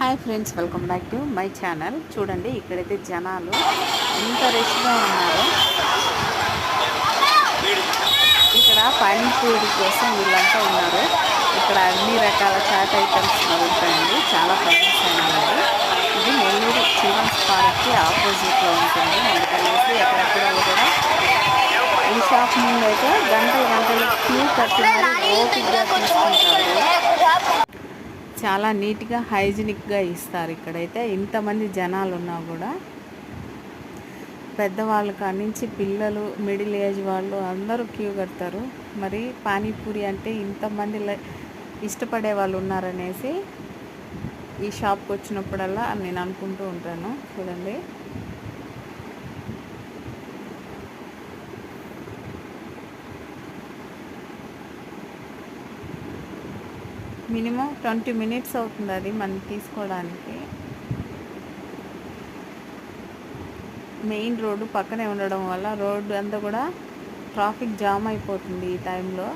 Hi friends, welcome back to my channel. చూడండి, ఇక్కడైతే జనాలు ఎంత రష్గా ఉన్నారో. ఇక్కడ పానీపూరి కోసం వీళ్ళంతా ఉన్నారు. ఇక్కడ అన్ని రకాల చాట్ ఐటమ్స్ దొరుకుతాయండి. చాలా ఫేమస్ అయినది. ఇది నెల్లూరు చిల్డ్రన్స్ పార్క్కి ఆపోజిట్లో ఉంటుంది. అందుకనేసి ఎక్కడెక్కడ కూడా ఈ షాప్ ముందు అయితే గంటలు క్యూ కట్టి మరి ఓపికగా తీసుకుంటారు. చాలా నీట్గా హైజీనిక్గా ఇస్తారు. ఇక్కడైతే ఇంతమంది జనాలు ఉన్నా కూడా పెద్దవాళ్ళు కానించి పిల్లలు, మిడిల్ ఏజ్ వాళ్ళు అందరూ క్యూ కడతారు. మరి పానీపూరి అంటే ఇంతమంది ఇష్టపడే వాళ్ళు ఉన్నారనేసి ఈ షాప్కి వచ్చినప్పుడల్లా నేను అనుకుంటూ ఉంటాను. చూడండి, మినిమం 20 మినిట్స్ అవుతుంది అది మనం తీసుకోవడానికి. మెయిన్ రోడ్డు పక్కనే ఉండడం వల్ల రోడ్డు అంతా కూడా ట్రాఫిక్ జామ్ అయిపోతుంది ఈ టైంలో.